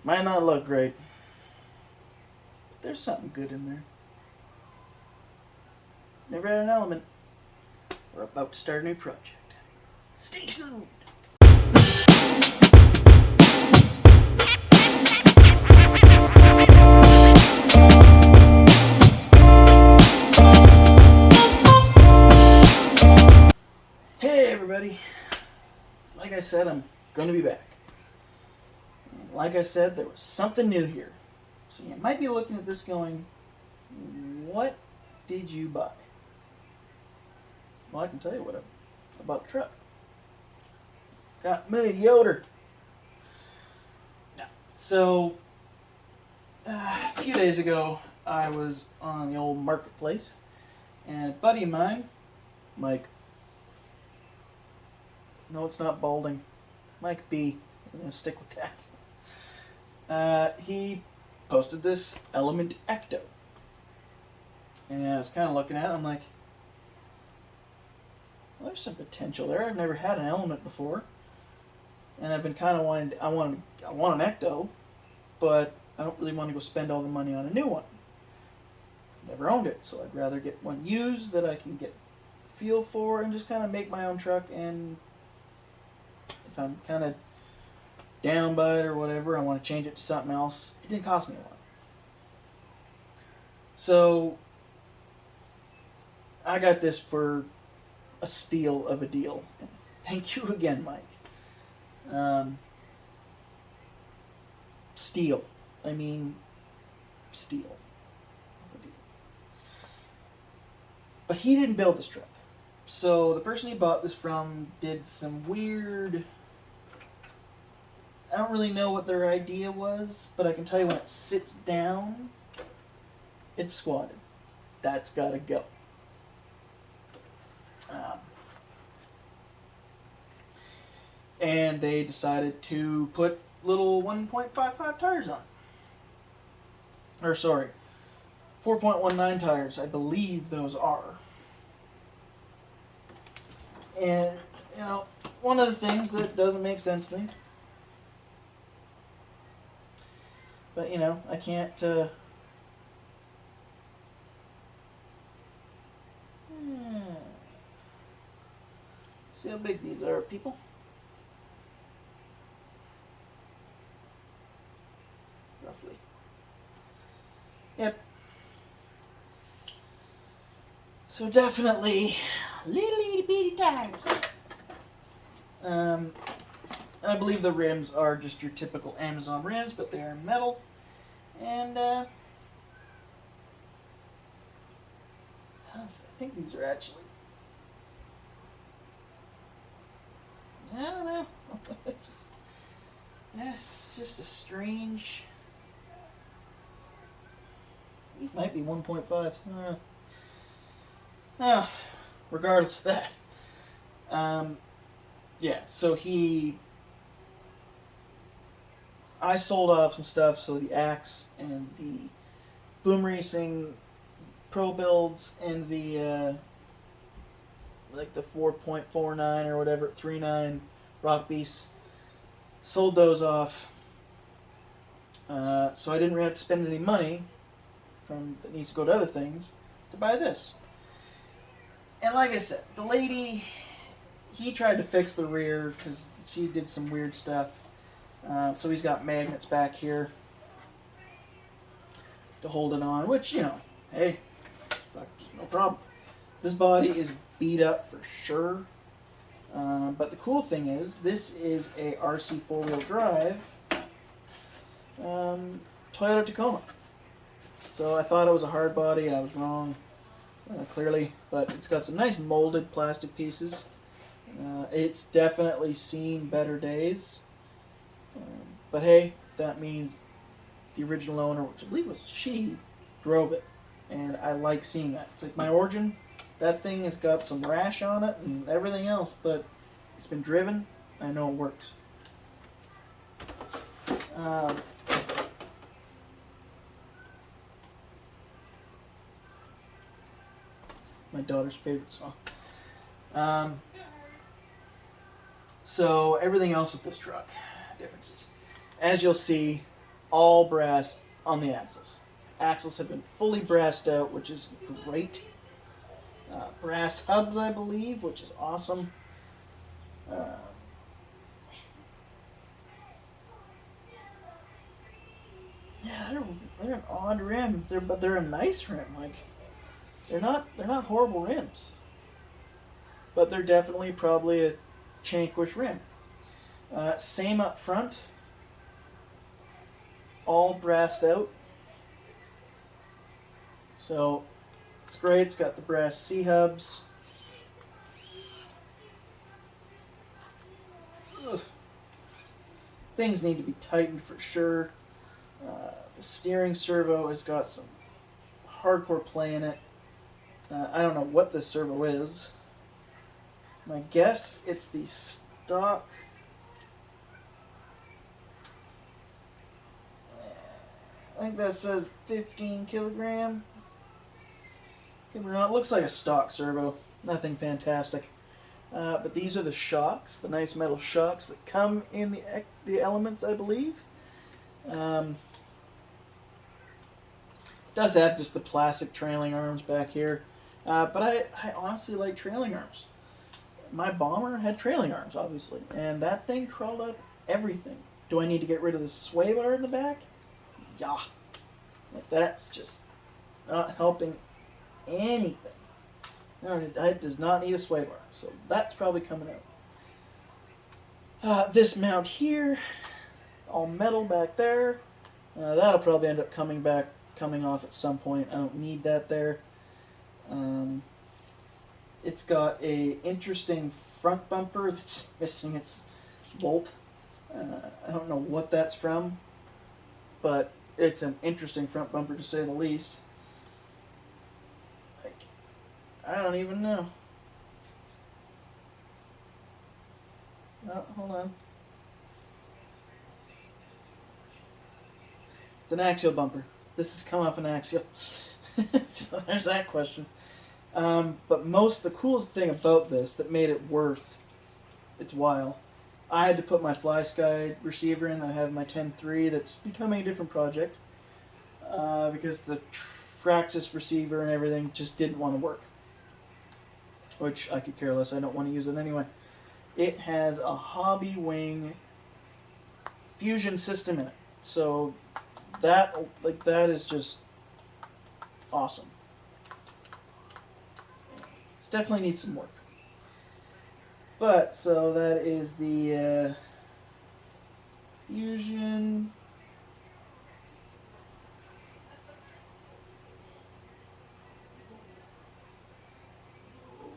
Might not look great, but there's something good in there. Never had an element. We're about to start a new project. Stay tuned! Hey everybody! Like I said, I'm going to be back. Like I said, there was something new here. So you might be looking at this going, what did you buy? Well, I can tell you what I bought the truck. Got me a Yoder. Now, so, a few days ago, I was on the old marketplace, and a buddy of mine, Mike, no, it's not Balding, Mike B, I'm going to stick with that. He posted this Element Ecto. And I was kind of looking at it, I'm like, well, there's some potential there. I've never had an Element before. And I've been kind of wanting, I want an Ecto, but I don't really want to go spend all the money on a new one. Never owned it, so I'd rather get one used that I can get a feel for and just kind of make my own truck. And if I'm kind of down by it or whatever, I want to change it to something else, it didn't cost me a lot. So I got this for a steal of a deal. And thank you again, Mike. Steal. I mean, steal of a deal. But he didn't build this truck. So the person he bought this from did some weird, I don't really know what their idea was, but I can tell you when it sits down, it's squatted. That's gotta go. And they decided to put little 1.55 tires on. Or sorry, 4.19 tires, I believe those are. And, you know, one of the things that doesn't make sense to me, but, you know, I can't, see how big these are, people. Roughly. Yep. So definitely little itty bitty tires. I believe the rims are just your typical Amazon rims, but they are metal. And I think these are actually, I don't know. It's just a strange. These might be 1.5. I don't know. Regardless of that. Yeah, so I sold off some stuff, so the Axe and the Boom Racing Pro builds and the like the 4.49 or whatever, 3.9 Rock Beast, sold those off. So I didn't really have to spend any money that needs to go to other things to buy this. And like I said, the lady, he tried to fix the rear because she did some weird stuff. So he's got magnets back here to hold it on, which, you know, hey, fuck, no problem. This body is beat up for sure. But the cool thing is, this is a RC four-wheel drive Toyota Tacoma. So I thought it was a hard body, and I was wrong, clearly. But it's got some nice molded plastic pieces. It's definitely seen better days. But hey, that means the original owner, which I believe was she, drove it. And I like seeing that. It's like my Origin, that thing has got some rash on it and everything else, but it's been driven. I know it works. My daughter's favorite song. So everything else with this truck, differences. As you'll see, all brass on the axles. Axles have been fully brassed out, which is great. Brass hubs, I believe, which is awesome. Yeah, they're an odd rim. But they're a nice rim. Like, they're not horrible rims. But they're definitely probably a Vanquish rim. Same up front. All brassed out. So it's great. It's got the brass C-hubs. Ugh. Things need to be tightened for sure. The steering servo has got some hardcore play in it. I don't know what this servo is. My guess it's the stock. I think that says 15 kilogram. It looks like a stock servo. Nothing fantastic. But these are the shocks, the nice metal shocks that come in the Elements, I believe. Does have just the plastic trailing arms back here. But I honestly like trailing arms. My Bomber had trailing arms, obviously. And that thing crawled up everything. Do I need to get rid of the sway bar in the back? Yeah. Like, that's just not helping anything. No, it does not need a sway bar. So that's probably coming out. This mount here, all metal back there. That'll probably end up coming off at some point. I don't need that there. It's got a interesting front bumper that's missing its bolt. I don't know what that's from, but it's an interesting front bumper to say the least. Like, I don't even know. Oh, hold on. It's an axial bumper. This has come off an axial. So there's that question. But the coolest thing about this that made it worth its while, I had to put my FlySky receiver in. I have my 10.3 that's becoming a different project because the Traxxas receiver and everything just didn't want to work, which I could care less. I don't want to use it anyway. It has a Hobby Wing fusion system in it, so that is just awesome. It definitely needs some work. But, so that is the Fusion.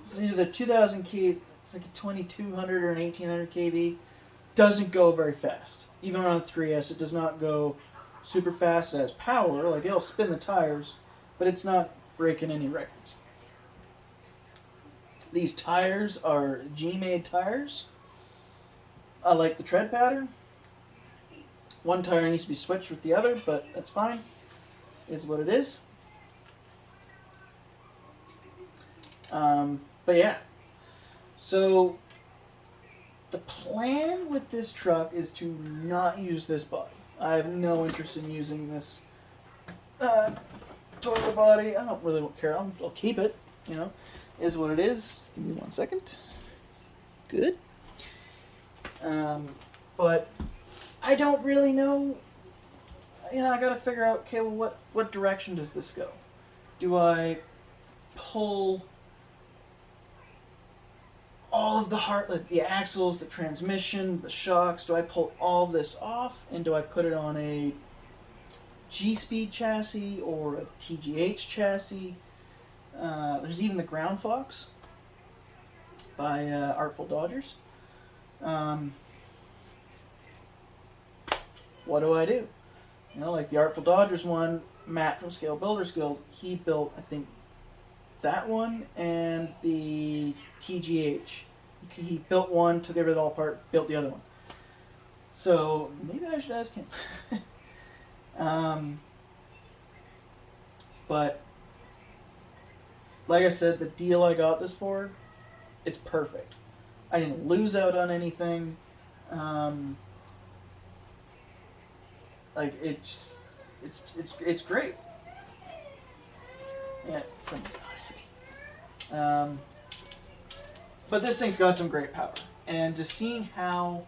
It's either 2000 kV, it's like a 2200 or an 1800 kV. Doesn't go very fast. Even on 3S, it does not go super fast. It has power, like it'll spin the tires, but it's not breaking any records. These tires are G-made tires. I like the tread pattern. One tire needs to be switched with the other, but that's fine. Is what it is. But yeah. So the plan with this truck is to not use this body. I have no interest in using this toilet body. I don't really care. I'll keep it, you know. Is what it is. Just give me 1 second. Good. But I don't really know. You know, I gotta figure out, okay, well, what direction does this go? Do I pull all of the axles, the transmission, the shocks? Do I pull all of this off, and do I put it on a G-Speed chassis or a TGH chassis? There's even the Ground Fox by Artful Dodgers. What do I do? You know, like the Artful Dodgers one, Matt from Scale Builders Guild, he built, I think, that one and the TGH. He built one, took it all apart, built the other one. So maybe I should ask him. But like I said, the deal I got this for, it's perfect. I didn't lose out on anything. Like it's great. Yeah, somebody's not happy. But this thing's got some great power, and just seeing how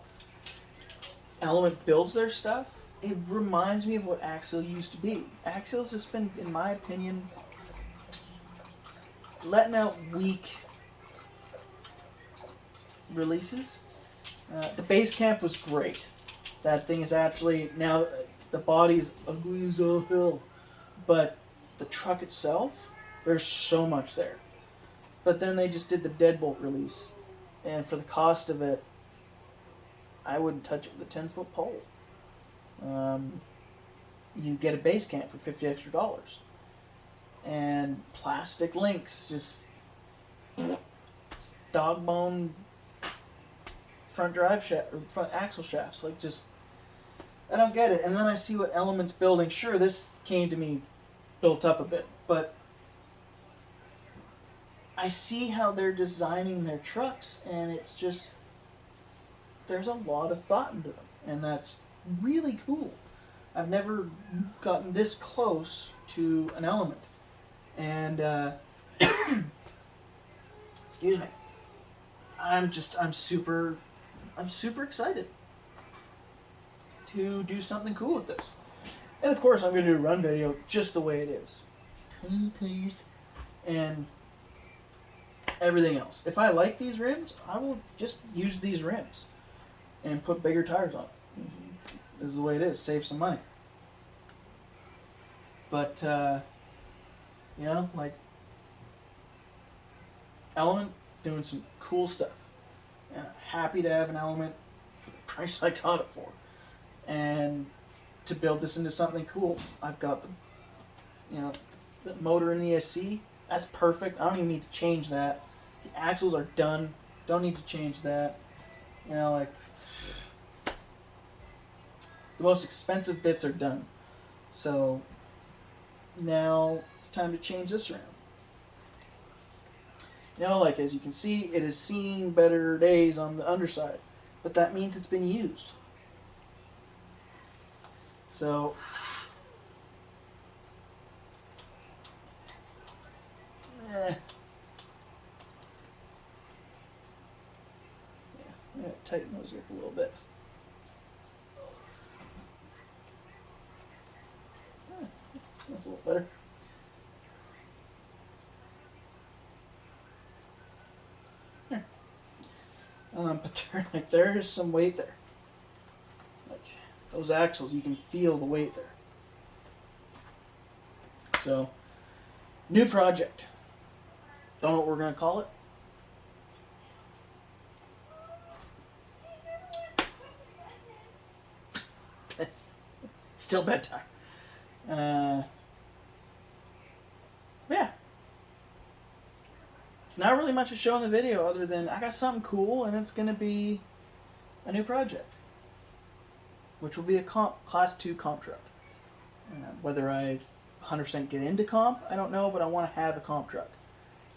Element builds their stuff, it reminds me of what Axial used to be. Axial's just been, in my opinion, letting out weak releases. The base camp was great. That thing is actually, now the body's ugly as all hell, but the truck itself, there's so much there. But then they just did the deadbolt release, and for the cost of it, I wouldn't touch it with a 10-foot pole. You get a base camp for $50 extra. And plastic links, just dog bone front drive shaft, or front axle shafts. Like, just, I don't get it. And then I see what Element's building. Sure, this came to me built up a bit, but I see how they're designing their trucks, and it's just, there's a lot of thought into them, and that's really cool. I've never gotten this close to an Element, and excuse me, I'm super excited to do something cool with this. And of course, I'm going to do a run video just the way it is, and everything else. If I like these rims, I will just use these rims and put bigger tires on it. This is the way it is. Save some money. But, you know, like, Element doing some cool stuff. And I'm happy to have an Element for the price I got it for. And to build this into something cool, I've got the, you know, the motor in the ESC. That's perfect. I don't even need to change that. The axles are done. Don't need to change that. You know, like, the most expensive bits are done. So now it's time to change this around. You know, like, as you can see, it is seeing better days on the underside, but that means it's been used. So yeah, I'm gonna tighten those up a little bit. That's a little better. Here. But like, there's some weight there. Like, those axles, you can feel the weight there. So, new project. Don't know what we're going to call it. It's still bedtime. Yeah. It's not really much to show in the video other than I got something cool, and it's going to be a new project, which will be a Class 2 comp truck. Whether I 100% get into comp, I don't know, but I want to have a comp truck.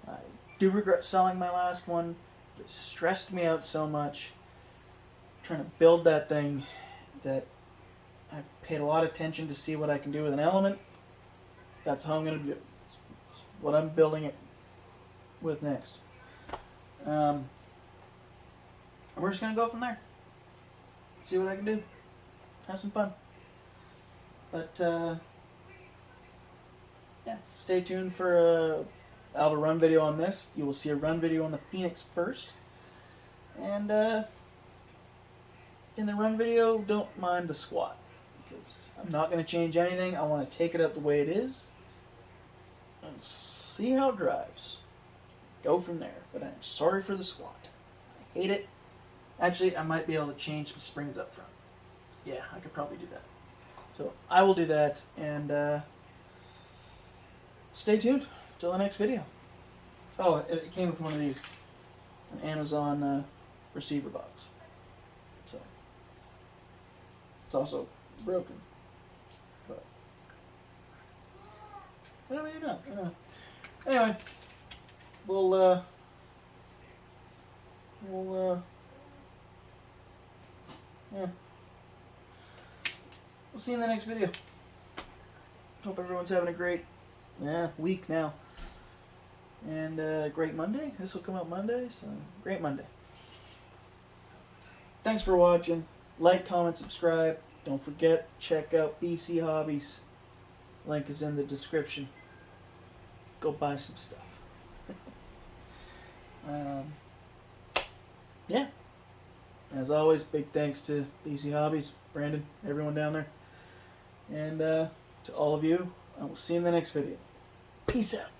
I do regret selling my last one. It stressed me out so much trying to build that thing that I've paid a lot of attention to see what I can do with an Element. That's how I'm going to do it. It's what I'm building it with next. We're just going to go from there. See what I can do. Have some fun. But, yeah, stay tuned for I'll have a run video on this. You will see a run video on the Phoenix first. And in the run video, don't mind the squat, because I'm not going to change anything. I want to take it out the way it is and see how it drives. Go from there. But I'm sorry for the squat. I hate it. Actually, I might be able to change some springs up front. Yeah, I could probably do that. So I will do that, and stay tuned till the next video. Oh, it came with one of these, an Amazon receiver box. So it's also broken. But maybe not. Anyway, we'll yeah. we'll see you in the next video. Hope everyone's having a great week now. And great Monday. This will come out Monday, so great Monday. Thanks for watching. Like, comment, subscribe. Don't forget, check out BC Hobbies. Link is in the description. Go buy some stuff. Yeah. As always, big thanks to BC Hobbies, Brandon, everyone down there. And to all of you, I will see you in the next video. Peace out.